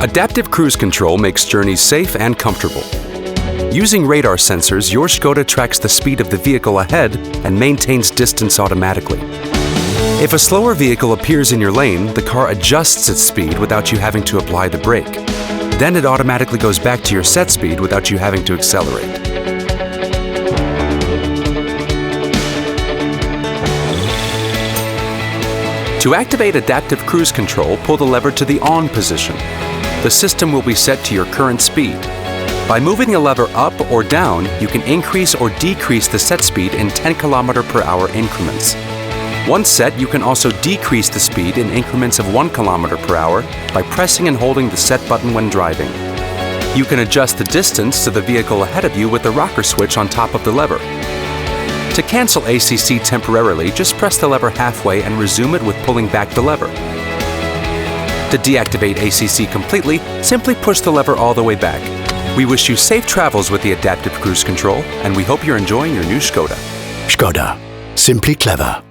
Adaptive cruise control makes journeys safe and comfortable. Using radar sensors, your Škoda tracks the speed of the vehicle ahead and maintains distance automatically. If a slower vehicle appears in your lane, the car adjusts its speed without you having to apply the brake. Then it automatically goes back to your set speed without you having to accelerate. To activate adaptive cruise control, pull the lever to the on position. The system will be set to your current speed. By moving the lever up or down, you can increase or decrease the set speed in 10 km/h increments. Once set, you can also decrease the speed in increments of 1 km/h by pressing and holding the set button when driving. You can adjust the distance to the vehicle ahead of you with the rocker switch on top of the lever. To cancel ACC temporarily, just press the lever halfway and resume it with pulling back the lever. To deactivate ACC completely, simply push the lever all the way back. We wish you safe travels with the adaptive cruise control, and we hope you're enjoying your new Škoda. Škoda. Simply clever.